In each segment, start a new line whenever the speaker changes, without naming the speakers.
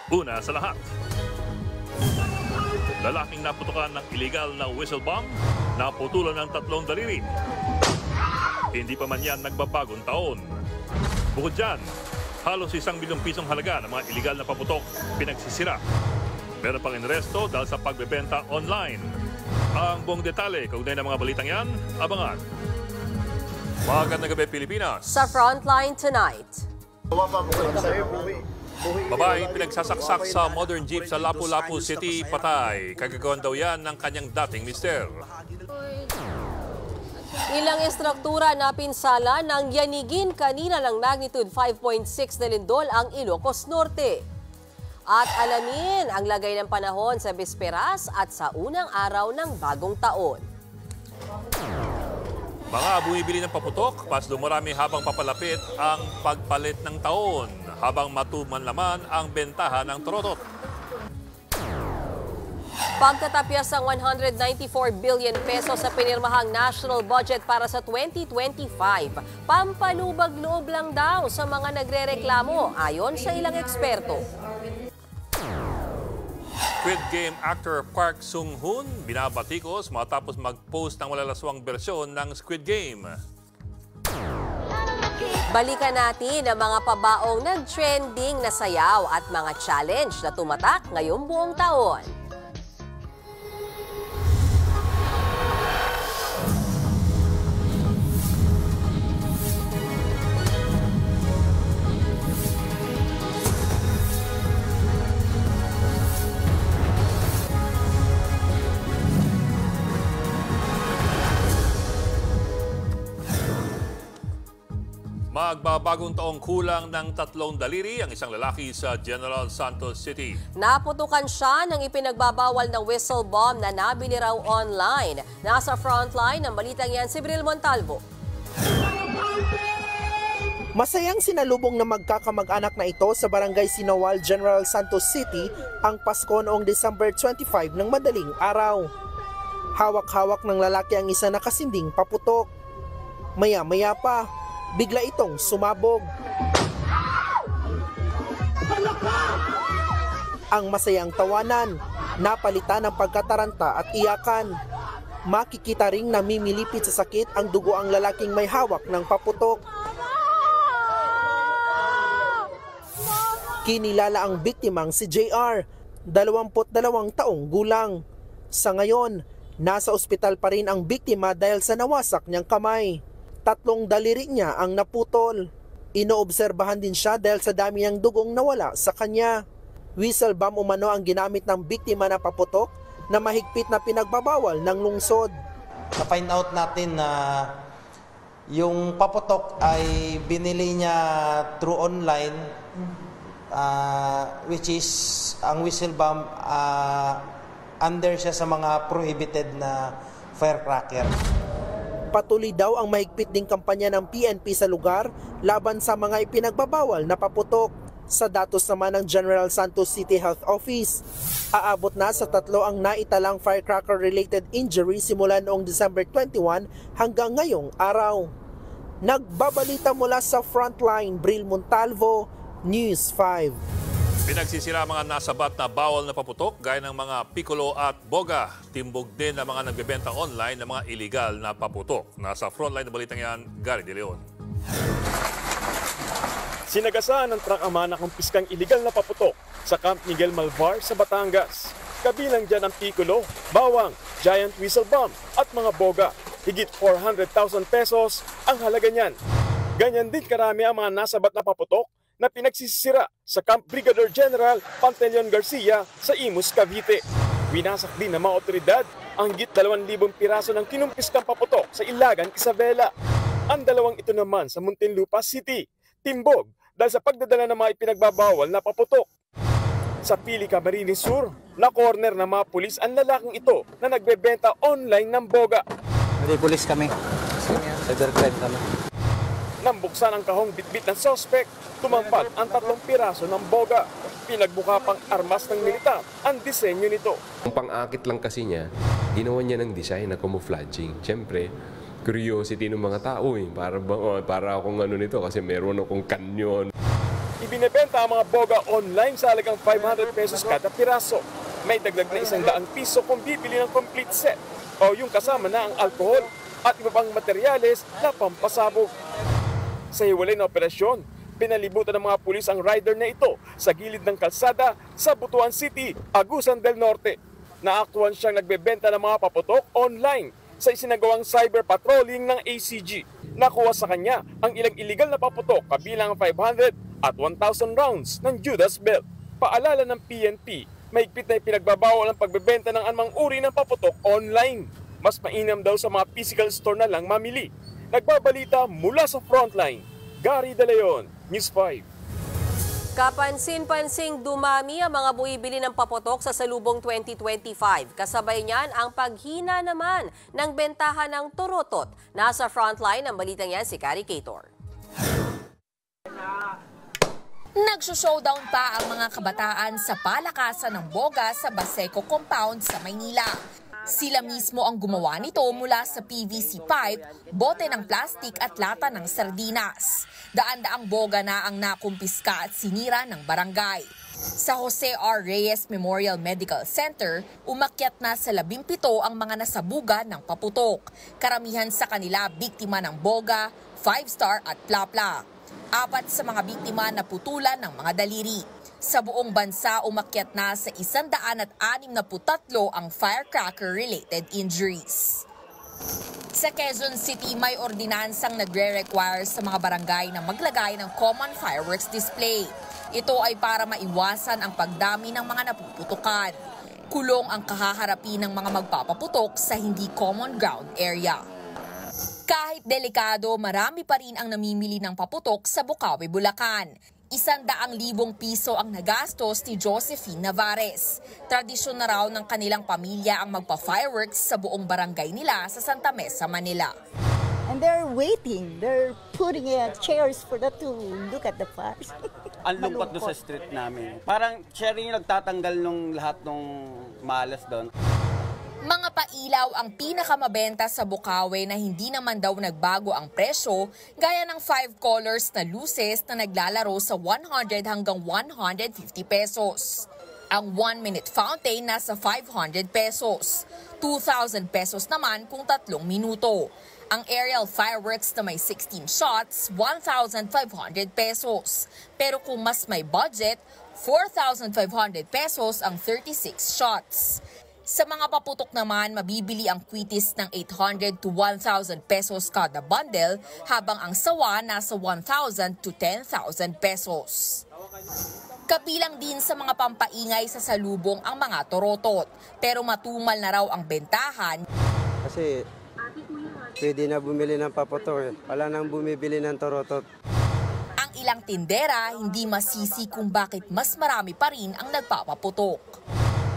Una sa lahat, lalaking naputukan ng illegal na whistle bomb, naputulan ng 3 daliri. Hindi pa man yan nagbabagong taon. Bukod dyan, halos 1 milyong pisong halaga ng mga illegal na paputok pinagsisira. Meron pang inresto dahil sa pagbebenta online. Ang buong detalye kaugnay ng mga balitang yan, abangan. Magandang gabi, Pilipinas.
Sa Frontline tonight.
Babaeng pinagsasaksak sa modern jeep sa Lapu-Lapu City, patay. Kagagawan daw yan ng kanyang dating mister.
Ilang estruktura na pinsala ng yanigin kanina ng magnitude 5.6 na lindol ang Ilocos Norte. At alamin ang lagay ng panahon sa bisperas at sa unang araw ng bagong taon.
Mga bumibili ng paputok, pas dumarami habang papalapit ang pagpalit ng taon, habang matuman naman ang bentahan ng trotot.
Pagtatapyas ng 194 billion pesos sa pinirmahang national budget para sa 2025, pampalubag-loob lang daw sa mga nagrereklamo ayon sa ilang eksperto.
Squid Game actor Park Sung-hoon binabatikos matapos mag-post ng malalaswang bersyon ng Squid Game.
Balikan natin ang mga pabaong nag-trending na sayaw at mga challenge na tumatak ngayong buong taon.
Magbabagong taong kulang ng 3 daliri ang isang lalaki sa General Santos City.
Naputukan siya ng ipinagbabawal na whistle bomb na nabili raw online. Nasa frontline ng balitang yan si Bril Montalvo.
Masayang sinalubong na magkakamag-anak na ito sa Barangay Sinawal, General Santos City ang Pasko noong December 25 ng madaling araw. Hawak-hawak ng lalaki ang isa na kasinding paputok. Maya-maya pa, bigla itong sumabog. Ang masayang tawanan, napalitan ng pagkataranta at iyakan. Makikita ring namimilipit sa sakit ang dugo ang lalaking may hawak ng paputok. Kinilala ang biktimang si JR, 22 taong gulang. Sa ngayon, nasa ospital pa rin ang biktima dahil sa nawasak niyang kamay. 3 daliri niya ang naputol. Inoobserbahan din siya dahil sa dami ng dugong nawala sa kanya. Whistle bomb umano ang ginamit ng biktima na paputok na mahigpit na pinagbabawal ng lungsod.
Na-find out natin na yung paputok ay binili niya through online, which is ang whistle bomb under siya sa mga prohibited na firecracker.
Patuloy daw ang mahigpit ding kampanya ng PNP sa lugar laban sa mga ipinagbabawal na paputok. Sa datos naman ng General Santos City Health Office, aabot na sa 3 ang naitalang firecracker-related injury simula noong December 21 hanggang ngayong araw. Nagbabalita mula sa Frontline, Bril Montalvo, News 5.
Pinagsisira mga nasabat na bawal na paputok gaya ng mga piccolo at boga. Timbog din ang mga nagbebenta online ng mga illegal na paputok. Nasa frontline na balitang yan, Gary De Leon.
Sinagasaan ng truck ama na kumpiskang illegal na paputok sa Camp Miguel Malvar sa Batangas. Kabilang dyan ang piccolo, bawang, giant whistle bomb at mga boga. Higit 400,000 pesos ang halaga niyan. Ganyan din karami ang mga nasabat na paputok na pinagsisira sa Camp Brigadier General Pantaleon Garcia sa Imus, Cavite. Winasak din ng mga otoridad ang higit 2,000 piraso ng kinumpiskang paputok sa Ilagan, Isabela. Ang dalawang ito naman sa Muntinlupa City, timbog dahil sa pagdadala ng mga ipinagbabawal na paputok. Sa Pili, Camarines Sur, na-corner ng mga pulis ang lalaking ito na nagbebenta online ng boga.
Hindi, pulis kami. Cybercrime kami.
Nang buksan ang kahong bitbit ng suspect, tumambad ang 3 piraso ng boga. Pinagbuka pang armas ng militar ang disenyo nito.
Ang pang-akit lang kasi niya, ginawa niya ng design na camouflaging. Siyempre, curiosity ng mga tao para akong ano nito kasi meron akong kanyon.
Ibinebenta ang mga boga online sa halagang 500 pesos kada piraso. May dagdag na 100 piso kung bibili ng complete set o yung kasama na ang alkohol at iba pang materyales na pampasabog. Sa hiwalay na operasyon, pinalibutan ng mga pulis ang rider na ito sa gilid ng kalsada sa Butuan City, Agusan del Norte. Naaktuhan siyang nagbebenta ng mga paputok online sa isinagawang cyber patrolling ng ACG. Nakuha sa kanya ang ilang iligal na paputok kabilang 500 at 1,000 rounds ng Judas Belt. Paalala ng PNP, mahigpit na ipinagbabawal ang pagbebenta ng anumang uri ng paputok online. Mas mainam daw sa mga physical store na lang mamili. Nagbabalita mula sa Frontline, Gary De Leon, News 5.
Kapansin-pansing dumami ang mga buibili ng paputok sa salubong 2025. Kasabay niyan ang paghina naman ng bentahan ng turotot. Nasa frontline ang balitang yan si Kari Cator.
Nagsushowdown pa ang mga kabataan sa palakasan ng boga sa Baseco Compound sa Maynila. Sila mismo ang gumawa nito mula sa PVC pipe, bote ng plastik at lata ng sardinas. Daan-daang boga na ang nakumpiska at sinira ng barangay. Sa Jose R. Reyes Memorial Medical Center, umakyat na sa 17 ang mga nasabuga ng paputok. Karamihan sa kanila biktima ng boga, 5-star at plapla. 4 sa mga biktima na putulan ng mga daliri. Sa buong bansa, umakyat na sa 163 ang firecracker-related injuries. Sa Quezon City, may ordinansang nagre-require sa mga barangay na maglagay ng common fireworks display. Ito ay para maiwasan ang pagdami ng mga napuputukan. Kulong ang kahaharapin ng mga magpapaputok sa hindi common ground area. Kahit delikado, marami pa rin ang namimili ng paputok sa Bukawi, Bulacan. 100,000 piso ang nagastos ni Josephine Navarez. Tradisyon na raw ng kanilang pamilya ang magpa-fireworks sa buong barangay nila sa Santa Mesa, Manila.
And they're waiting. They're putting chairs for them to look at the fires.
Ang lungkot doon sa street namin. Parang siya rin yung nagtatanggal nung lahat ng malas doon.
Mga pailaw ang pinakamabenta sa Bukawi na hindi naman daw nagbago ang presyo, gaya ng 5 colors na luces na naglalaro sa 100 hanggang 150 pesos. Ang 1-minute fountain nasa 500 pesos. 2,000 pesos naman kung 3 minuto. Ang aerial fireworks na may 16 shots, 1,500 pesos. Pero kung mas may budget, 4,500 pesos ang 36 shots. Sa mga paputok naman, mabibili ang kwitis ng 800 to 1,000 pesos kada bundle, habang ang sawa nasa 1,000 to 10,000 pesos. Kabilang din sa mga pampaingay sa salubong ang mga torotot, pero matumal na raw ang bentahan.
Kasi pwede na bumili ng paputok, wala nang bumibili ng torotot.
Ang ilang tindera hindi masisi kung bakit mas marami pa rin ang nagpapaputok.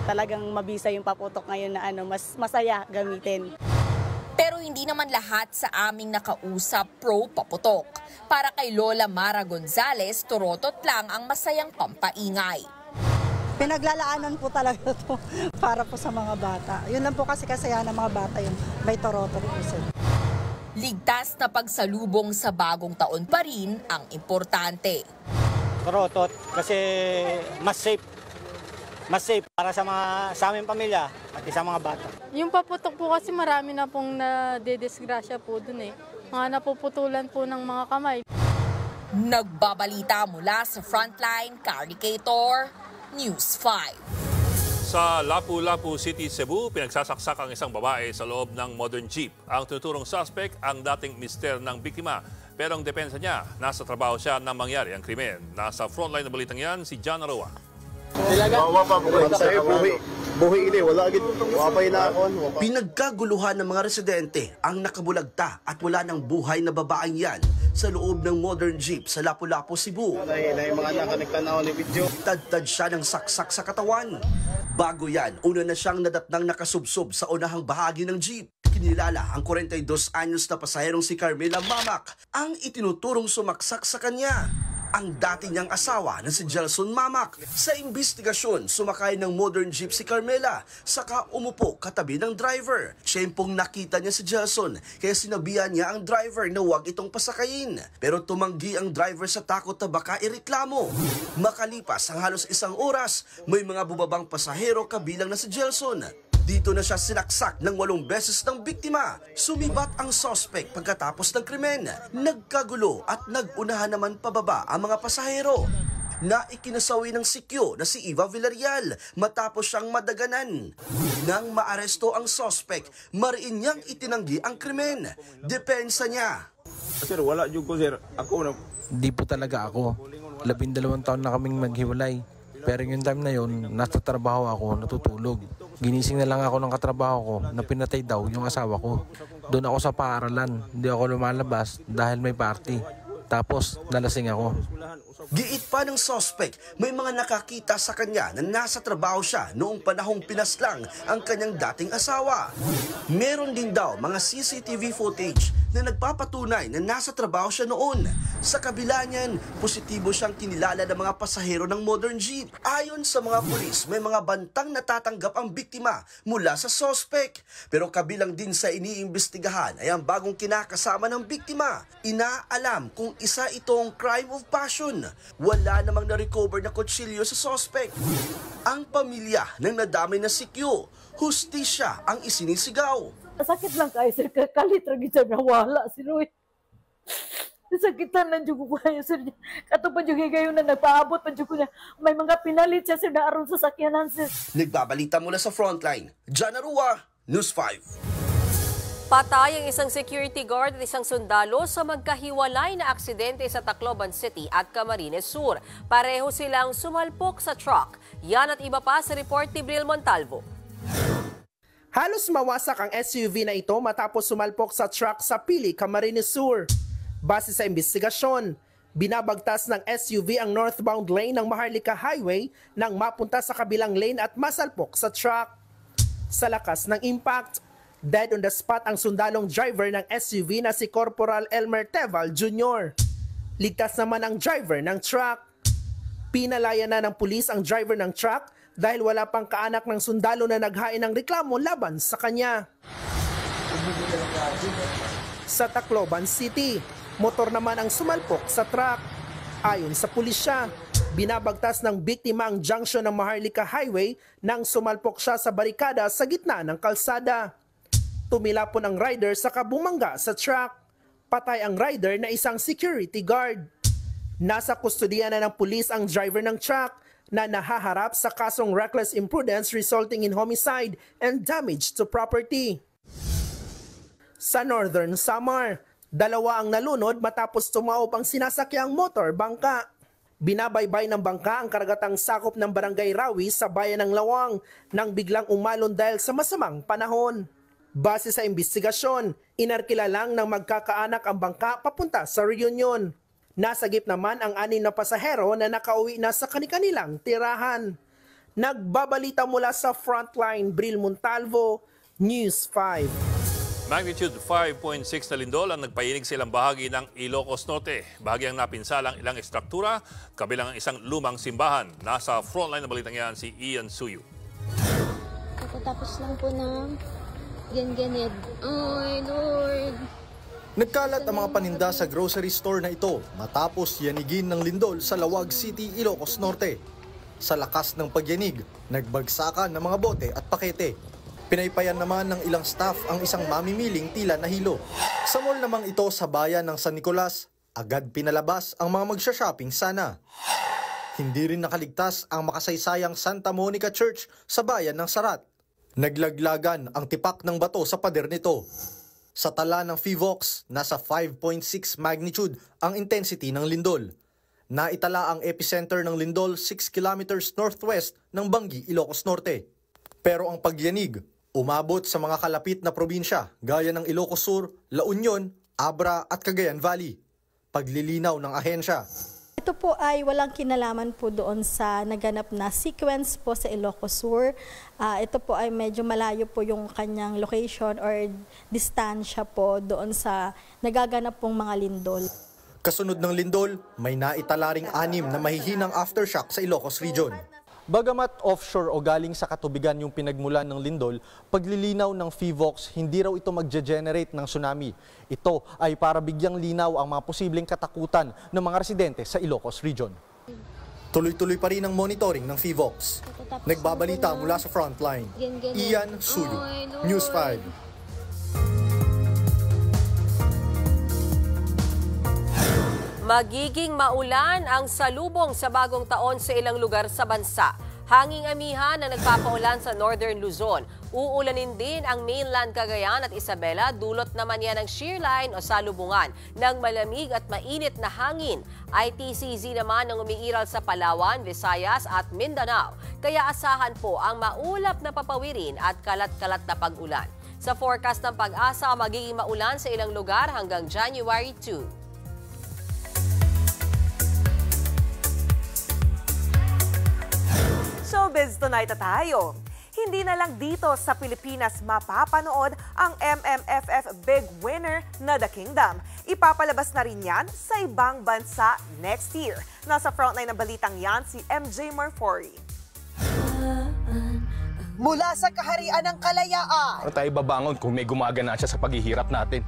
Talagang mabisa yung paputok ngayon na mas masaya gamitin.
Pero hindi naman lahat sa aming nakausap pro paputok. Para kay Lola Mara Gonzales, torotot lang ang masayang pampaingay.
Pinaglalaanan po talaga ito para po sa mga bata. Yun lang po kasi kasayahan ng mga bata yung may torotot po sila.
Ligtas na pagsalubong sa bagong taon pa rin ang importante.
Torotot kasi mas safe para sa aming pamilya at sa mga bata.
Yung paputok po kasi marami na pong nadedisgrasya po dun eh. Mga napuputulan po ng mga kamay.
Nagbabalita mula sa Frontline, Kari Cator, News 5.
Sa Lapu-Lapu City, Cebu, pinagsasaksak ang isang babae sa loob ng modern jeep. Ang tuturong suspect ang dating mister ng biktima. Pero ang depensa niya, nasa trabaho siya nang mangyari ang krimen. Nasa Frontline na balitang yan, si John Aroa.
Pinagkaguluhan ng mga residente ang nakabulagta at wala ng buhay na babaeng yan sa loob ng modern jeep sa Lapu-Lapu, Cebu. Tad-tad siya ng saksak sa katawan. Bago yan, una na siyang nadatnang nakasubsob sa unahang bahagi ng jeep. Kinilala ang 42 anyos na pasaherong si Carmela Mamak ang itinuturong sumaksak sa kanya. ang dati niyang asawa na si Jelson Mamak. Sa imbestigasyon, sumakay ng modern jeep si Carmela, saka umupo katabi ng driver. Siya yung pong nakita niya si Jelson, kaya sinabihan niya ang driver na huwag itong pasakayin. Pero tumanggi ang driver sa takot na baka ireklamo. Makalipas ang halos 1 oras, may mga bumabang pasahero kabilang na si Jelson. Dito na siya sinaksak ng 8 beses ng biktima. Sumibat ang suspect pagkatapos ng krimen. Nagkagulo at nag-unahan naman pababa ang mga pasahero. Na ikinasawi ng sikyo na si Eva Villarreal matapos siyang madaganan. Nang maaresto ang suspect, mariin niyang itinanggi ang krimen. Depensa niya.
Sir, wala yung ko, sir. Ako na.
Di po talaga ako. 12 taon na kaming maghiwalay. Pero yung time na yun, nasa trabaho ako, natutulog. Ginising na lang ako ng katrabaho ko na pinatay daw yung asawa ko. Doon ako sa paaralan, hindi ako lumalabas dahil may party. Tapos nalasing ako.
Giit pa ng suspect, may mga nakakita sa kanya na nasa trabaho siya noong panahong pinaslang ang kanyang dating asawa. Meron din daw mga CCTV footage na nagpapatunay na nasa trabaho siya noon. Sa kabila niyan, positibo siyang kinilala ng mga pasahero ng modern jeep. Ayon sa mga pulis, may mga bantang natatanggap ang biktima mula sa suspect. Pero kabilang din sa iniimbestigahan ay ang bagong kinakasama ng biktima. Inaalam kung isa itong crime of passion. Wala namang na-recover na kutsilyo sa suspect. Ang pamilya ng nadamay na sikyo, hustisya ang isinisigaw.
Sakit lang kayo, sir. Kalit lagi siya nawala, sir. Sakitan lang dyan ko kayo, sir. Kato pa dyan kayo na nagpaabot pa dyan ko na may mga pinalit siya, sir, na aron sa sakyanan, sir.
Nagbabalita mula sa frontline. Jan Arua, News 5.
Patay ang isang security guard at isang sundalo sa magkahiwalay na aksidente sa Tacloban City at Camarines Sur. Pareho silang sumalpok sa truck. Yan at iba pa sa report ni Bril Montalvo.
Halos mawasak ang SUV na ito matapos sumalpok sa truck sa Pili, Camarines Sur. Base sa investigasyon, binabagtas ng SUV ang northbound lane ng Maharlika Highway nang mapunta sa kabilang lane at masalpok sa truck. Sa lakas ng impact, dead on the spot ang sundalong driver ng SUV na si Corporal Elmer Teval Jr. Ligtas naman ang driver ng truck. Pinalaya na ng pulis ang driver ng truck dahil wala pang kaanak ng sundalo na naghain ng reklamo laban sa kanya. Sa Tacloban City, motor naman ang sumalpok sa truck. Ayon sa pulisya, binabagtas ng biktima ang junction ng Maharlika Highway nang sumalpok siya sa barikada sa gitna ng kalsada. Tumilapon ang rider sa bumangga sa truck. Patay ang rider na isang security guard. Nasa kustodiya na ng pulis ang driver ng truck na nahaharap sa kasong reckless imprudence resulting in homicide and damage to property. Sa Northern Samar, 2 ang nalunod matapos tumaob ang sinasakyang motor bangka. Binabaybay ng bangka ang karagatang sakop ng Barangay Rawi sa bayan ng Lawang nang biglang umalon dahil sa masamang panahon. Base sa investigasyon, inarkila lang ng magkakaanak ang bangka papunta sa Reunion. Nasagip naman ang 6 na pasahero na nakauwi na sa kanilang tirahan. Nagbabalita mula sa Frontline, Bril Montalvo, News 5.
Magnitude 5.6 na lindol ang nagpayinig sa ilang bahagi ng Ilocos Norte. Bahagyang napinsalang ilang estruktura, kabilang ang isang lumang simbahan. Nasa frontline na balitang yan si Ian Suyu.
Tapos lang po na ganganid. Ay, Lord.
Nagkalat ang mga paninda sa grocery store na ito matapos yanigin ng lindol sa Lawag City, Ilocos Norte. Sa lakas ng pagyanig, nagbagsakan ng mga bote at pakete. Pinaypayan naman ng ilang staff ang isang mamimiling tila nahilo. Sa mall namang ito sa bayan ng San Nicolas, agad pinalabas ang mga magsha-shopping sana. Hindi rin nakaligtas ang makasaysayang Santa Monica Church sa bayan ng Sarat. Naglaglagan ang tipak ng bato sa pader nito. Sa tala ng FIVOX, nasa 5.6 magnitude ang intensity ng lindol. Naitala ang epicenter ng lindol 6 kilometers northwest ng Bangi, Ilocos Norte. Pero ang pagyanig, umabot sa mga kalapit na probinsya gaya ng Ilocos Sur, La Union, Abra at Cagayan Valley. Paglilinaw ng ahensya.
Ito po ay walang kinalaman po doon sa naganap na sequence po sa Ilocos Sur. Ito po ay medyo malayo po yung kanyang location or distansya po doon sa nagaganap pong mga lindol.
Kasunod ng lindol, may naitalaring 6 na mahihinang aftershock sa Ilocos Region. Bagamat offshore o galing sa katubigan yung pinagmulan ng lindol, paglilinaw ng PHIVOLCS, hindi raw ito magge-generate ng tsunami. Ito ay para bigyang linaw ang mga posibleng katakutan ng mga residente sa Ilocos Region. Tuloy-tuloy pa rin ang monitoring ng PHIVOLCS. Nagbabalita mula sa frontline. Ian Suyo, News 5.
Magiging maulan ang salubong sa bagong taon sa ilang lugar sa bansa. Hanging amihan na nagpapaulan sa Northern Luzon. Uulanin din ang mainland Cagayan at Isabela, dulot naman yan ng shear line o salubungan ng malamig at mainit na hangin. ITCZ naman ang umiiral sa Palawan, Visayas at Mindanao. Kaya asahan po ang maulap na papawirin at kalat-kalat na pag-ulan. Sa forecast ng Pag-asa, magiging maulan sa ilang lugar hanggang January 2.
Showbiz Tonight na tayo. Hindi na lang dito sa Pilipinas mapapanood ang MMFF big winner na The Kingdom. Ipapalabas na rin yan sa ibang bansa next year. Nasa frontline ng balitang yan si MJ Marfori.
Mula sa kaharian ng kalayaan.
Ano tayo babangon kung may gumagana siya sa paghihirap natin?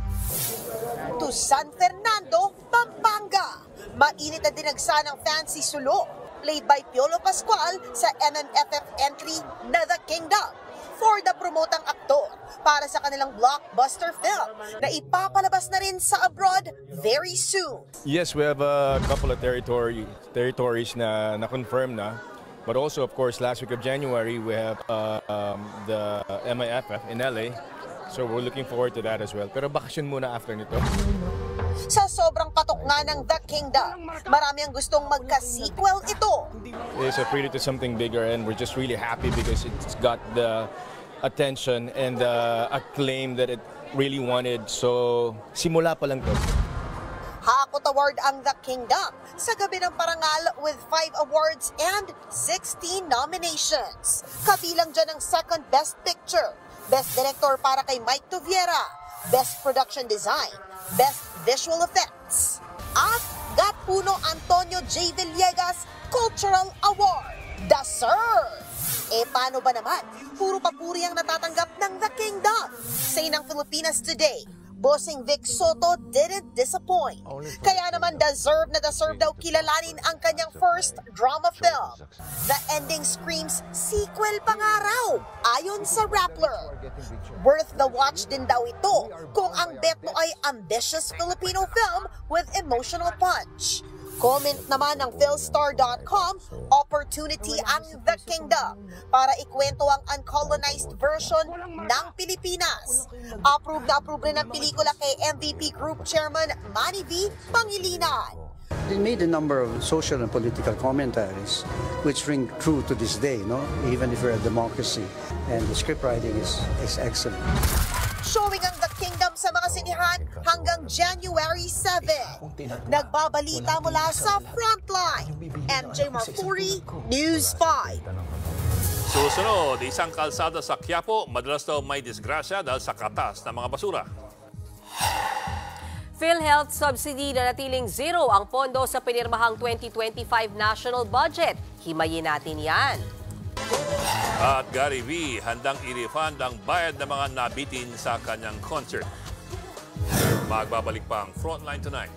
To San Fernando, Pampanga. Mainit na dinagsa ng fancy sulo. Played by Piolo Pascual sa MMFF entry na The Kingdom for the promotang aktor para sa kanilang blockbuster film na ipapalabas na rin sa abroad very soon.
Yes, we have a couple of territories na confirm na. But also, of course, last week of January, we have the MIFF in LA. So we're looking forward to that as well. Pero bakasyon muna after nito.
Sa sobrang patok nga ng The Kingdom, marami ang gustong magka-sequel ito.
It's a prelude to something bigger and we're just really happy because it's got the attention and the acclaim that it really wanted. So, simula pa lang to.
Hakot Award ang The Kingdom sa gabi ng parangal with 5 awards and 16 nominations. Kabilang dyan ang second Best Picture, Best Director para kay Mike Tuviera, Best Production Design, Best Visual Effects, at Gatpuno Antonio J. Villegas Cultural Award. Deserve! Paano ba naman? Puro papuri ang natatanggap ng The Kingdom. Say ng Filipinas Today, Bossing Vic Soto didn't disappoint. Kaya naman deserve na deserve daw kilalanin ang kanyang first drama film. The ending screams sequel pa nga raw, ayon sa Rappler. Worth the watch din daw ito kung ang bet mo ay ambitious Filipino film with emotional punch. Comment naman ng Philstar.com, opportunity ang The Kingdom para ikwento ang uncolonized version ng Pilipinas. Approve na ng pelikula kay MVP Group Chairman Manny V. Pangilinan.
They made a number of social and political commentaries which ring true to this day, no? Even if we're a democracy. And the scriptwriting is excellent.
Showing ang The Kingdom sa mga sinihan hanggang January 7. Nagbabalita mula sa Frontline. MJ Marfuri, News 5.
Susunod, isang kalsada sa Quiapo, madalas daw may disgrasya dahil sa katas ng mga basura.
PhilHealth subsidy na natiling zero ang pondo sa pinirmahang 2025 national budget. Himayin natin yan.
At Gary V, handang i-refund ang bayad ng mga nabitin sa kanyang concert. Magbabalik pa ang Frontline Tonight.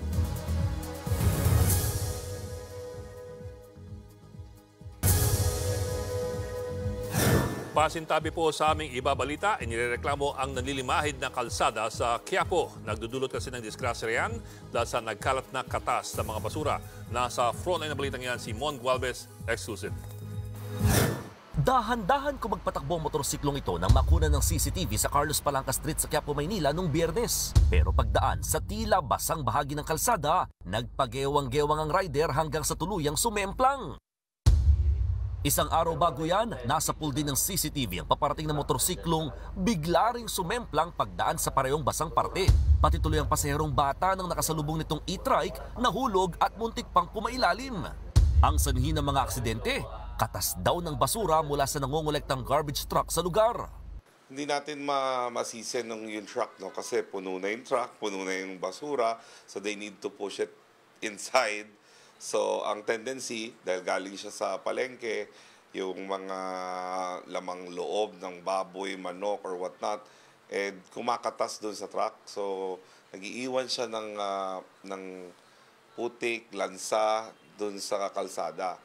Pasintabi po sa aming ibabalita, inireklamo ang nalilimahid na kalsada sa Quiapo. Nagdudulot kasi ng disgrasya riyan dahil sa nagkalat na katas ng mga basura. Nasa Frontline na balitang yan si Mon Gualvez, exclusive.
Dahan-dahan ko magpatakbo ang motorsiklong ito nang makuna ng CCTV sa Carlos Palanca Street sa Quiapo, Maynila noong Biyernes. Pero pagdaan sa tila basang bahagi ng kalsada, nagpagewang-gewang ang rider hanggang sa tuluyang sumemplang. Isang araw bago yan, nasa pool din ng CCTV ang paparating na motorsiklong bigla ring sumemplang pagdaan sa parehong basang parte. Pati tuloy ang pasaherong bata ng nakasalubong nitong e-trike nahulog at muntik pang pumailalim. Ang sanhi ng mga aksidente, katas daw ng basura mula sa nangongolektang garbage truck sa lugar.
Hindi natin masisi yung truck, no? Kasi puno na yung truck, puno na yung basura, so they need to push it
inside. So ang tendency, dahil galing siya sa palengke, yung mga lamang loob ng baboy, manok or whatnot, kumakatas doon sa truck. So nag-iiwan siya ng putik, lansa doon sa kalsada.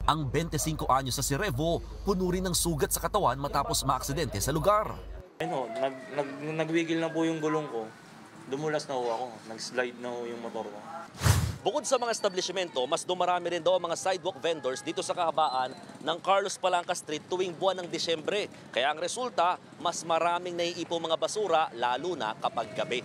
Ang 25 anyos sa si Revo, puno rin ng sugat sa katawan matapos maaksidente sa lugar.
Nagwigil na po yung gulong ko. Dumulas na ho ako. Nag-slide na ho yung motor ko.
Bukod sa mga establishmento, mas dumarami rin daw ang mga sidewalk vendors dito sa kahabaan ng Carlos Palanca Street tuwing buwan ng Disyembre. Kaya ang resulta, mas maraming naiipong mga basura, lalo na kapag gabi.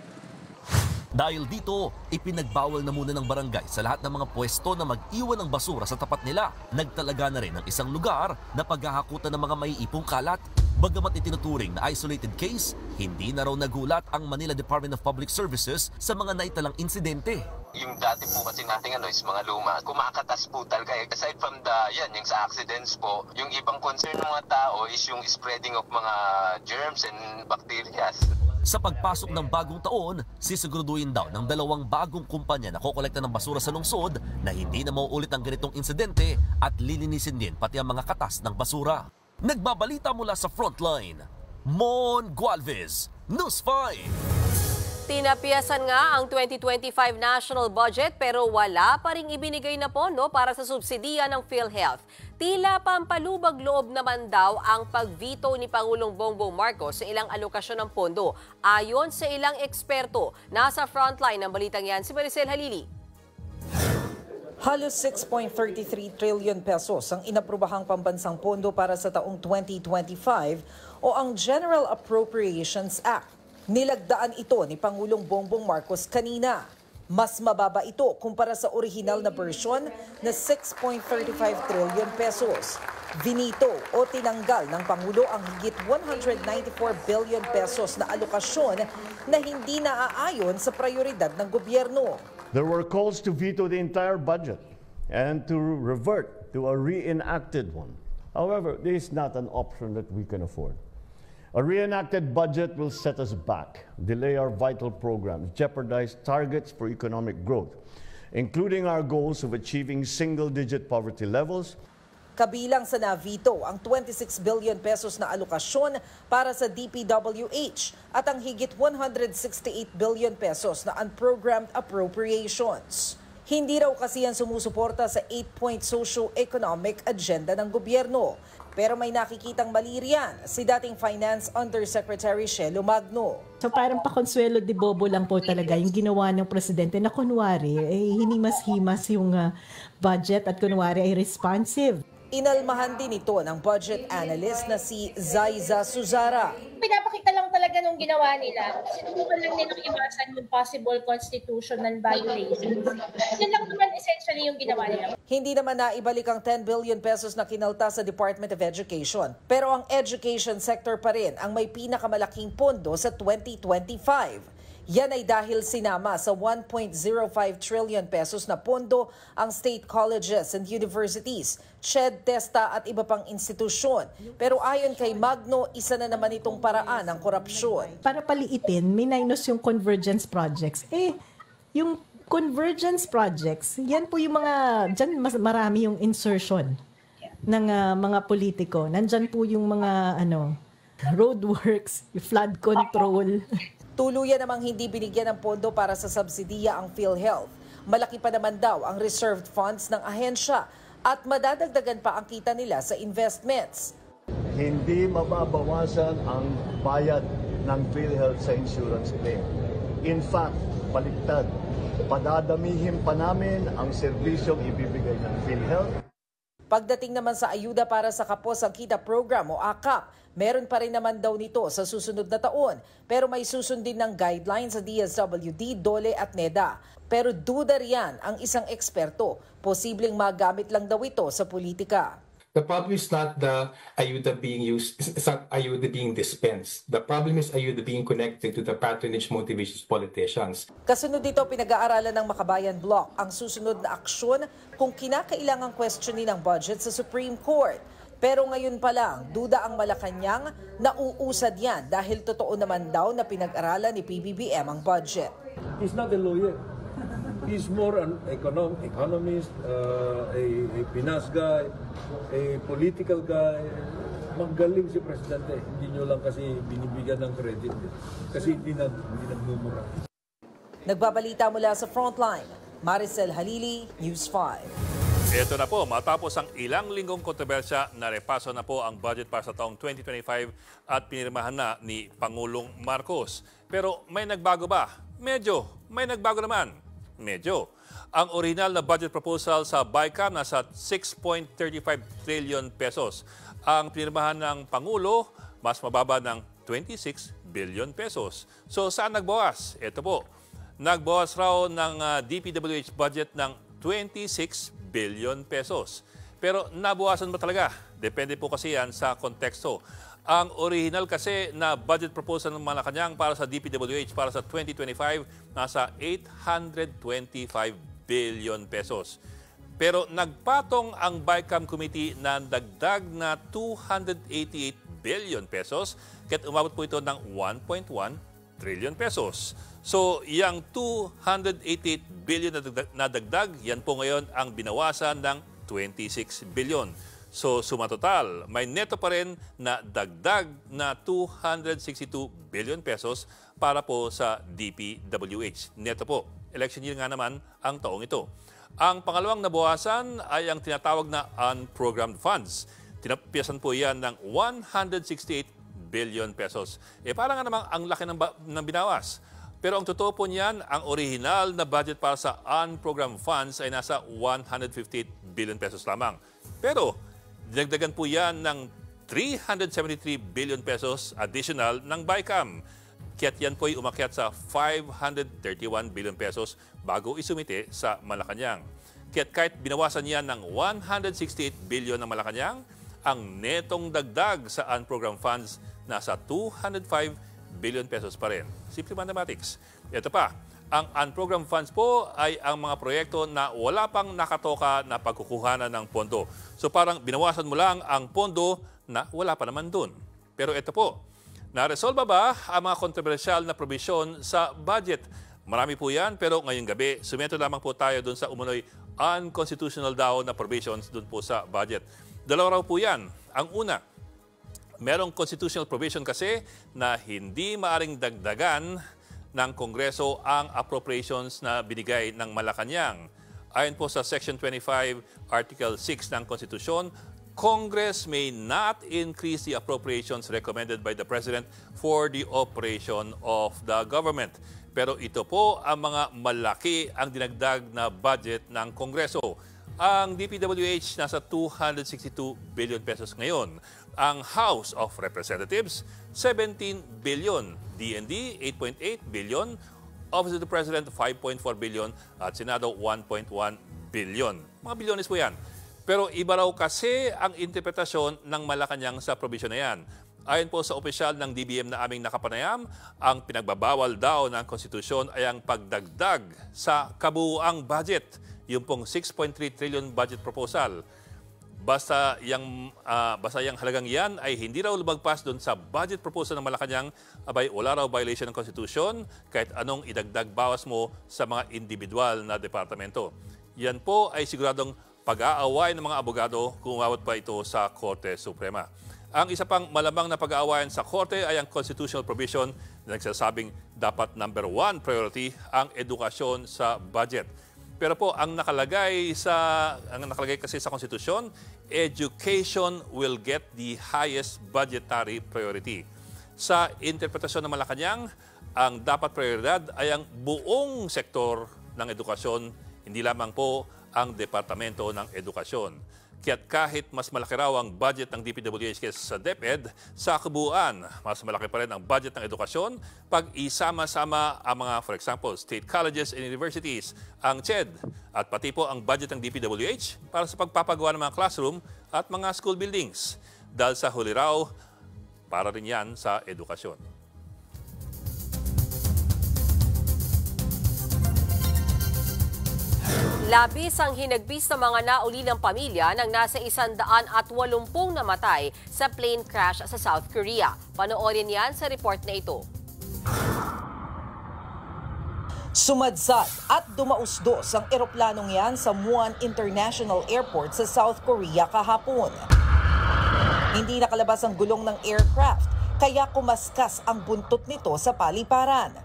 Dahil dito, ipinagbawal na muna ng barangay sa lahat ng mga pwesto na mag-iwan ng basura sa tapat nila. Nagtalaga na rin ng isang lugar na paghahakutan ng mga maiipong kalat. Bagamat itinuturing na isolated case, hindi na raw nagulat ang Manila Department of Public Services sa mga naitalang insidente.
Yung dati po kasi natin is mga luma, kumakatas po talaga. Aside from yung sa accidents po, yung ibang concern ng mga tao is yung spreading of mga germs and bacteria.
Sa pagpasok ng bagong taon, sisiguraduhin daw ng 2 bagong kumpanya na kokolekta ng basura sa lungsod na hindi na mauulit ang ganitong insidente at lilinisin din pati ang mga katas ng basura. Nagbabalita mula sa Frontline, Mon Gualvez, News 5.
Tinapiasan nga ang 2025 national budget pero wala pa ring ibinigay na pondo para sa subsidiya ng PhilHealth. Tila pampalubag loob naman daw ang pag-veto ni Pangulong Bongbong Marcos sa ilang alokasyon ng pondo. Ayon sa ilang eksperto, nasa frontline ng balitang yan si Maricel Halili.
Halos 6.33 trillion pesos ang inaprubahang pambansang pondo para sa taong 2025 o ang General Appropriations Act. Nilagdaan ito ni Pangulong Bongbong Marcos kanina. Mas mababa ito kumpara sa orihinal na bersyon na 6.35 trillion pesos. Vinito o tinanggal ng Pangulo ang higit 194 billion pesos na alokasyon na hindi naaayon sa prioridad ng gobyerno.
There were calls to veto the entire budget and to revert to a reenacted one. However, this is not an option that we can afford. A reenacted budget will set us back, delay our vital programs, jeopardize targets for economic growth, including our goals of achieving single-digit poverty levels.
Kabilang sa navito ang 26 billion pesos na alokasyon para sa DPWH at ang higit 168 billion pesos na unprogrammed appropriations. Hindi raw kasi yan sumusuporta sa 8-point socio-economic agenda ng gobyerno. Pero may nakikitang mali riyan si dating Finance Undersecretary Shelo Magno.
So parang pakonsuelo de bobo lang po talaga yung ginawa ng presidente na kunwari hinimas-himas yung budget at kunwari ay responsive.
Inalmahan din ito ng budget analyst na si Zaiza Suzara.
Pinapakita lang talaga nung ginawa nila. Sinubukan lang nilang iwasan yung possible constitutional violations. Yan lang naman essentially yung ginawa nila.
Hindi naman naibalik ang 10 billion pesos na kinalta sa Department of Education. Pero ang education sector pa rin ang may pinakamalaking pondo sa 2025. Yan ay dahil sinama sa 1.05 trillion pesos na pondo ang state colleges and universities, CHED, TESTA at iba pang institusyon. Pero ayon kay Magno, isa na naman itong paraan ng korupsyon.
Para paliitin, minus yung convergence projects. Yung convergence projects, yan po yung mga, dyan mas marami yung insertion ng mga politiko. Nandyan po yung mga roadworks, flood control.
Tuluyan namang hindi binigyan ng pondo para sa subsidiya ang PhilHealth. Malaki pa naman daw ang reserved funds ng ahensya at madadagdagan pa ang kita nila sa investments.
Hindi mababawasan ang bayad ng PhilHealth sa insurance claim. In fact, baliktad, padadamihin pa namin ang serbisyong ibibigay ng PhilHealth.
Pagdating naman sa ayuda para sa Kapos ang Kita Program o AKAP, meron pa rin naman daw nito sa susunod na taon. Pero may susundin ng guidelines sa DSWD, DOLE at NEDA. Pero duda riyan ang isang eksperto. Posibleng magamit lang daw ito sa politika.
The problem is not the ayuda being used, it's not ayuda being dispensed. The problem is ayuda being connected to the patronage motivations politicians.
Kasunod dito, pinag-aaralan ng Makabayan Bloc ang susunod na aksyon kung kinakailangang questionin ang budget sa Supreme Court. Pero ngayon pa lang, duda ang Malacanang na uusad yan dahil totoo naman daw na pinag-aralan ni PBBM ang budget.
He's not a lawyer.
He's more an economist, a finance guy, a political guy. Magaling si Presidente. Hindi nyo lang kasi binibigyan ng credit. Kasi hindi nagmumura.
Nagbabalita mula sa Frontline, Maricel Halili, News 5.
Ito na po, matapos ang ilang linggong kontrobersya, narepaso na po ang budget para sa taong 2025 at pinirmahan na ni Pangulong Marcos. Pero may nagbago ba? Medyo. May nagbago naman. Medyo. Ang original na budget proposal sa BICAM nasa 6.35 trillion pesos. Ang pinirmahan ng Pangulo, mas mababa ng 26 billion pesos. So saan nagbawas? Ito po. Nagbawas raw ng DPWH budget ng 26 billion pesos. Pero nabawasan ba talaga? Depende po kasi yan sa konteksto. Ang original kasi na budget proposal ng Malacanang para sa DPWH para sa 2025 nasa 825 billion pesos. Pero nagpatong ang BICAM Committee na dagdag na 288 billion pesos kaya't umabot po ito ng 1.1 trillion pesos. So, yung 288 billion na dagdag, yan po ngayon ang binawasan ng 26 billion. So, sumatotal, may neto pa rin na dagdag na 262 billion pesos para po sa DPWH. Neto po, election year nga naman ang taong ito. Ang pangalawang nabawasan ay ang tinatawag na unprogrammed funds. Tinapiasan po yan ng 168 billion pesos. Parang nga namang ang laki ng binawas. Pero ang totoo po niyan, ang original na budget para sa unprogrammed funds ay nasa 158 billion pesos lamang. Pero dinagdagan po yan ng 373 billion pesos additional ng BICAM. Kaya't yan po ay umakyat sa 531 billion pesos bago isumite sa Malacanang. Kaya't kahit binawasan yan ng 168 billion ng Malacanang, ang netong dagdag sa unprogrammed funds nasa 205 billion pesos pa rin. Simple mathematics. Ito pa, ang unprogrammed funds po ay ang mga proyekto na wala pang nakatoka na pagkukuhanan ng pondo. So parang binawasan mo lang ang pondo na wala pa naman dun. Pero ito po, naresolba ba ang mga kontrobersyal na provision sa budget? Marami po yan, pero ngayong gabi, sumento lamang po tayo dun sa umunoy unconstitutional daw na provisions dun po sa budget. Dalawa raw po yan. Ang una, merong constitutional provision kasi na hindi maaring dagdagan ng Kongreso ang appropriations na binigay ng Malacanang. Ayon po sa Section 25, Article 6 ng Konstitusyon, Congress may not increase the appropriations recommended by the President for the operation of the government. Pero ito po ang mga malaki ang dinagdag na budget ng Kongreso. Ang DPWH nasa 262 billion pesos ngayon. Ang House of Representatives, 17 billion. DND, 8.8 billion. Office of the President, 5.4 billion. At Senado, 1.1 billion. Mga bilyones po yan. Pero iba raw kasi ang interpretasyon ng Malacanang sa provision na yan. Ayon po sa opisyal ng DBM na aming nakapanayam, ang pinagbabawal daw ng konstitusyon ay ang pagdagdag sa kabuuang budget. Yung pong 6.3 trillion budget proposal. Basta yung halagang yan ay hindi raw lumagpas doon sa budget proposal ng Malacanang, abay wala raw violation ng konstitusyon kahit anong idagdag bawas mo sa mga individual na departamento. Yan po ay siguradong pag-aaway ng mga abogado kung umabot pa ito sa Korte Suprema. Ang isa pang malamang na pag-aawayan sa Korte ay ang constitutional provision na nagsasabing dapat number 1 priority ang edukasyon sa budget. Pero po, ang nakalagay kasi sa konstitusyon, education will get the highest budgetary priority. Sa interpretasyon ng Malacanang, ang dapat prioridad ay ang buong sektor ng edukasyon, hindi lamang po ang Departamento ng Edukasyon. Kaya't kahit mas malaki raw ang budget ng DPWH kaysa sa DepEd, sa kabuuan, mas malaki pa rin ang budget ng edukasyon pag isama-sama ang mga, for example, state colleges and universities, ang CHED, at pati po ang budget ng DPWH para sa pagpapagawa ng mga classroom at mga school buildings. Dahil sa huli raw, para rin yan sa edukasyon.
Labis ang hinagbis ng mga naulilang pamilya nang nasa 180 namatay sa plane crash sa South Korea. Panoorin yan sa report na ito.
Sumadsad at dumausdos ang eroplanong yan sa Muan International Airport sa South Korea kahapon. Hindi nakalabas ang gulong ng aircraft, kaya kumaskas ang buntot nito sa paliparan.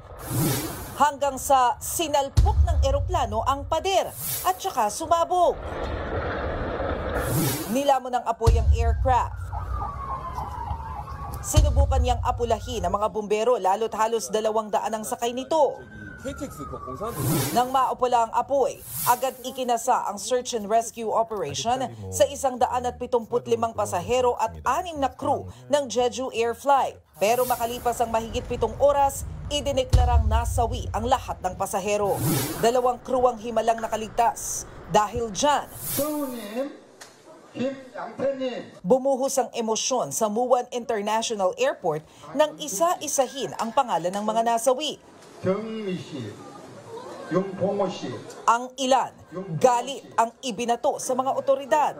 Hanggang sa sinalpok ng eroplano ang pader at saka sumabog. Nilamon ng apoy ang aircraft. Sinubukan niyang apulahin ang mga bumbero lalo't halos 200 ang sakay nito. Nang maupula ang apoy, agad ikinasa ang search and rescue operation sa 175 pasahero at 6 na crew ng Jeju Air Flight. Pero makalipas ang mahigit 7 oras, idineklarang nasawi ang lahat ng pasahero. 2 crew ang himalang nakaligtas. Dahil dyan, bumuhos ang emosyon sa Muan International Airport nang isa-isahin ang pangalan ng mga nasawi. Ang ilan, galit ang ibinato sa mga otoridad.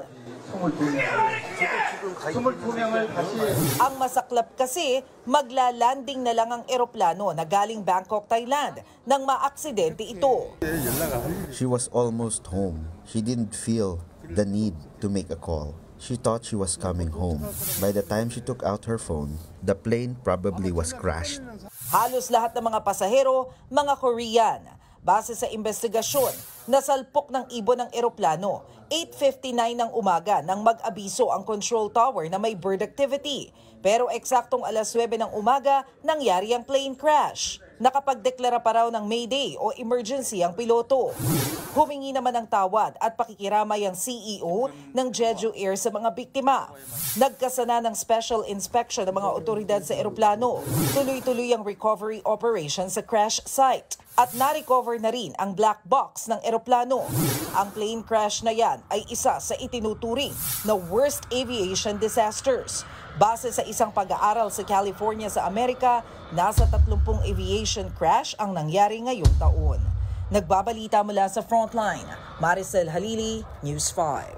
Ang masaklap kasi, maglalanding na lang ang eroplano na galing Bangkok, Thailand, nang maaksidente ito.
She was almost home. She didn't feel the need to make a call. She thought she was coming home. By the time she took out her phone, the plane probably was crashed.
Halos lahat ng mga pasahero, mga Korean. Base sa investigasyon, nasalpok ng ibon ng eroplano 8:59 ng umaga nang mag-abiso ang control tower na may bird activity. Pero eksaktong alas 9 ng umaga, nangyari ang plane crash. Nakapagdeklara pa raw ng Mayday o emergency ang piloto. Humingi naman ng tawad at pakikiramay ang CEO ng Jeju Air sa mga biktima. Nagkasana ng special inspection ng mga otoridad sa eroplano. Tuloy-tuloy ang recovery operation sa crash site. At na-recover na rin ang black box ng eroplano. Ang plane crash na yan ay isa sa itinuturing na worst aviation disasters. Base sa isang pag-aaral sa California sa Amerika, nasa 30 aviation crash ang nangyari ngayong taon. Nagbabalita mula sa Frontline, Maricel Halili, News 5.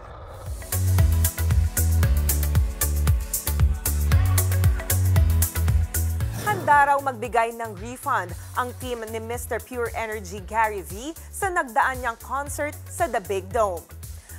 Handa raw magbigay ng refund ang team ni Mr. Pure Energy Gary V sa nagdaan niyang concert sa The Big Dome.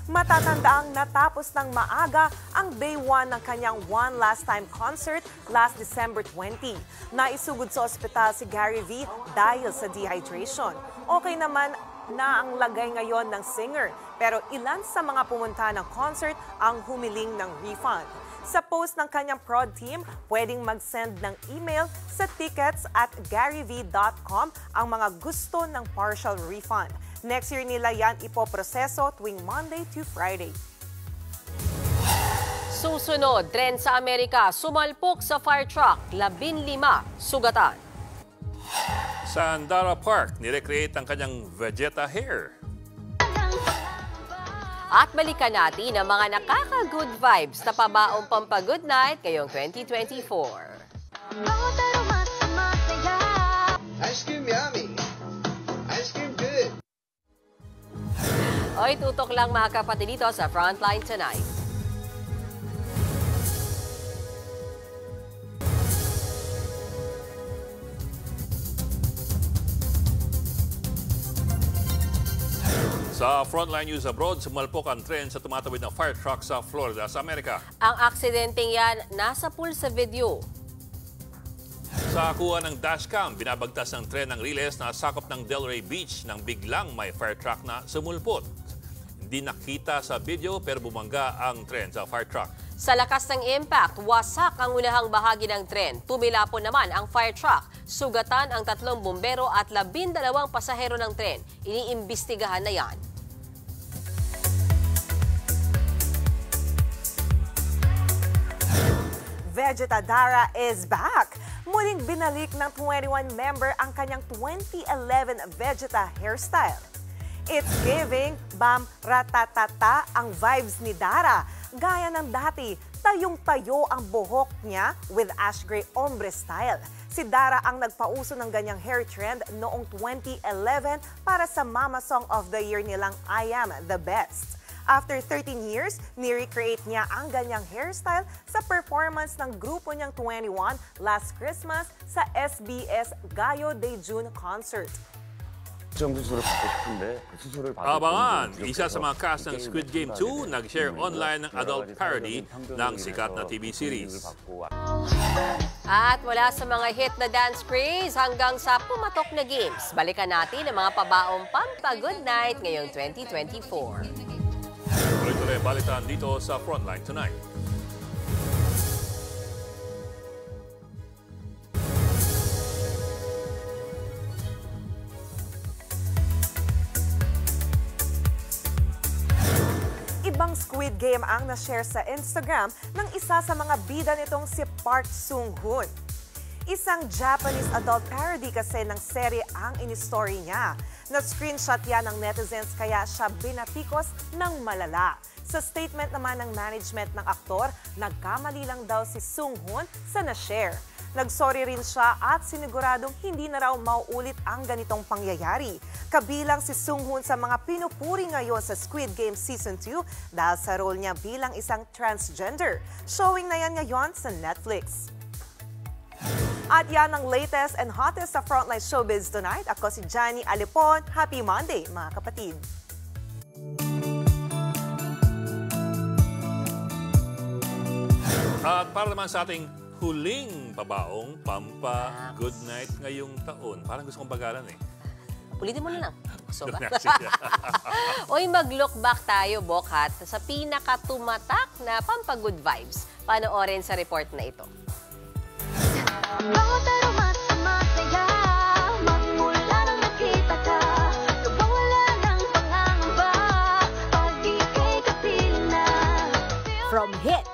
Matatandaang natapos ng maaga ang day 1 ng kanyang One Last Time concert last December 20. Naisugod sa ospital si Gary V dahil sa dehydration. Okay naman na ang lagay ngayon ng singer, pero ilan sa mga pumunta ng concert ang humiling ng refund. Sa post ng kanyang prod team, pwedeng mag-send ng email sa tickets@garyv.com ang mga gusto ng partial refund. Next year nila yan ipoproseso tuwing Monday to Friday.
Susunod, tren sa Amerika, sumalpok sa fire truck, 15 sugatan.
Sa Andara Park, nirecreate ang kanyang Vegeta hair.
At balikan natin ang mga nakaka-good vibes na pabaong pampa-good night ngayong 2024.
Ice cream yummy. Ice cream good.
Oy, tutok lang mga kapatid dito sa Frontline Tonight.
Sa Frontline News Abroad, sumalpok ang tren sa tumatawid na fire truck sa Florida sa Amerika.
Ang aksidenteng yan nasa pool sa video.
Sa kuha ng dashcam, binabagtas ng tren ng riles na sakop ng Delray Beach nang biglang may fire truck na sumulpot. Hindi nakita sa video pero bumangga ang tren sa fire truck.
Sa lakas ng impact, wasak ang unahang bahagi ng tren. Tumilapon naman ang fire truck. Sugatan ang 3 bumbero at 12 pasahero ng tren. Iniimbestigahan na yan.
Vegeta Dara is back! Muling binalik ng 21 member ang kanyang 2011 Vegeta hairstyle. It's giving bam ratatata ang vibes ni Dara. Gaya ng dati, tayong-tayo ang buhok niya with ash gray ombre style. Si Dara ang nagpauso ng ganyang hair trend noong 2011 para sa Mama Song of the Year nilang I Am the Best. After 13 years, ni-recreate niya ang ganyang hairstyle sa performance ng grupo niyang 21 last Christmas sa SBS Gayo de June concert.
Abangan, isa sa mga cast ng Squid Game 2, nag-share online ng adult parody ng sikat na TV series.
At wala sa mga hit na dance craze hanggang sa pumatok na games. Balikan natin ang mga pabaong Pampa-Good Night ngayong 2024.
Tuloy-tuloy balitan dito sa Frontline Tonight.
Ibang Squid Game ang na-share sa Instagram ng isa sa mga bida nitong si Park Sung-hoon. Isang Japanese adult parody kasi ng serye ang in-story niya. Na-screenshot yan ng netizens kaya siya binatikos ng malala. Sa statement naman ng management ng aktor, nagkamali lang daw si Sung-hoon sa na-share. Nagsorry rin siya at siniguradong hindi na raw mauulit ang ganitong pangyayari. Kabilang si Sung-hoon sa mga pinupuri ngayon sa Squid Game Season 2 dahil sa role niya bilang isang transgender. Showing na yan ngayon sa Netflix. At yan ang latest and hottest sa Frontline Showbiz Tonight. Ako si Johnny Alipon. Happy Monday, mga kapatid!
At para naman sa ating huling pabaong Pampa Good Night ngayong taon. Parang gusto kong bagalan eh.
Ulitin mo na lang. So ba?
Sige.
Oy, mag-look back tayo, Bokhat, sa pinakatumatak na Pampa Good Vibes. Panoorin sa report na ito.
From hits,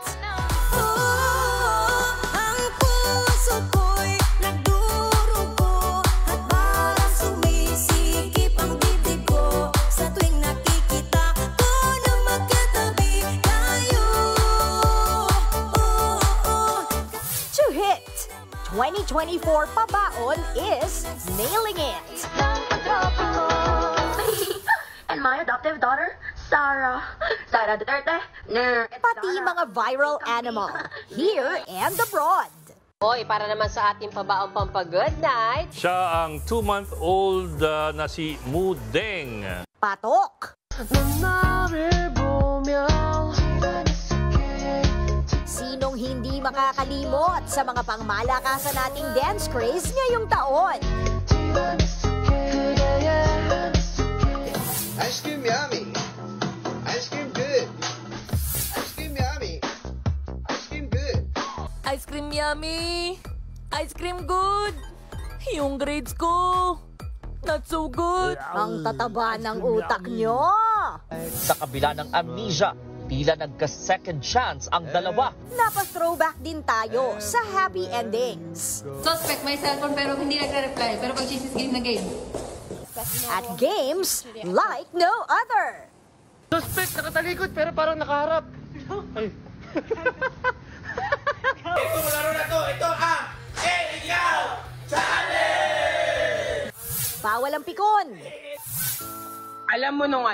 to hit, 2024 pabaon is Nailing It.
And my adoptive daughter, Sarah Duterte.
Pati mga viral animal, here and abroad.
Oy, para naman sa ating pabaong Pampa Good Night.
Siya ang 2-month-old na si Mudeng.
Patok. Sinong hindi makakalimot sa mga pangmalakasan nating dance craze ngayong taon?
Ice cream yummy. Ice cream good. Ice cream yummy. Ice cream good.
Ice cream yummy. Ice cream good. Yung grades ko, not so good.
Ang tataba ng utak nyo.
Sa kabila ng amnesia, tila nagka-second chance ang dalawa.
Napa-throwback din tayo sa happy endings.
Suspect may cellphone pero hindi nagre-reply. Pero pag Jesus game na game.
At games like no other.
Suspect, nakatalikod pero parang nakaharap. Ay.
Ito laro na to. Ito ang Ikaw Challenge!
Bawal ang pikon.
Alam mo nung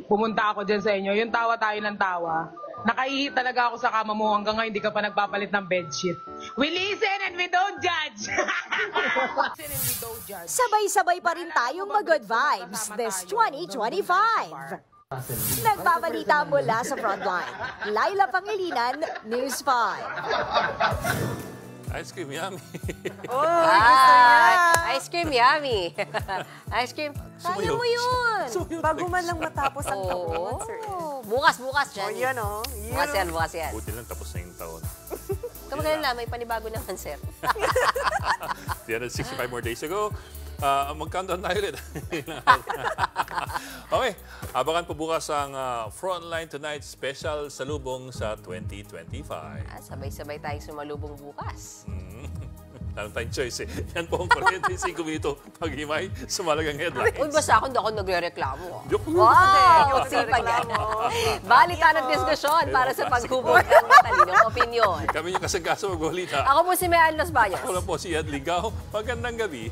pumunta ako dyan sa inyo, yung tawa tayo ng tawa. Nakaihi talaga ako sa kama mo hanggang ngayon hindi ka pa nagpapalit ng bedsheet. We listen and we don't judge.
Sabay-sabay pa rin tayong mag-good vibes this 2025. Nagbabalita mula sa Frontline, Laila Pangilinan, News 5.
Ice cream yummy.
Ice cream yummy. Ice cream. Kaya mo yun.
Bago man lang matapos ang taon, sir.
Bukas,
Oh,
Jenny.
yan, oh.
Bukas yan.
Buti lang tapos na yung taon.
Kamagalan lang, may panibago naman, sir.
365 more days ago. Mag-countdown tayo ulit. Okay, abangan po bukas ang Frontline Tonight special salubong sa 2025.
Sabay-sabay tayong sumalubong bukas.
Meron tayong choice eh. Yan po ang 45 minuto paghimay sa malagang headlines.
Uy, basta ako, hindi ako nagre-reklamo.
Wow!
Sipag yan. Balitan at diskusyon para sa paghubog ng matalinong opinyon.
Kami yung kasangkaso magbalita.
Ako po si Mean Los Bayas.
Ako lang po si Ed Ligaw. Magandang gabi.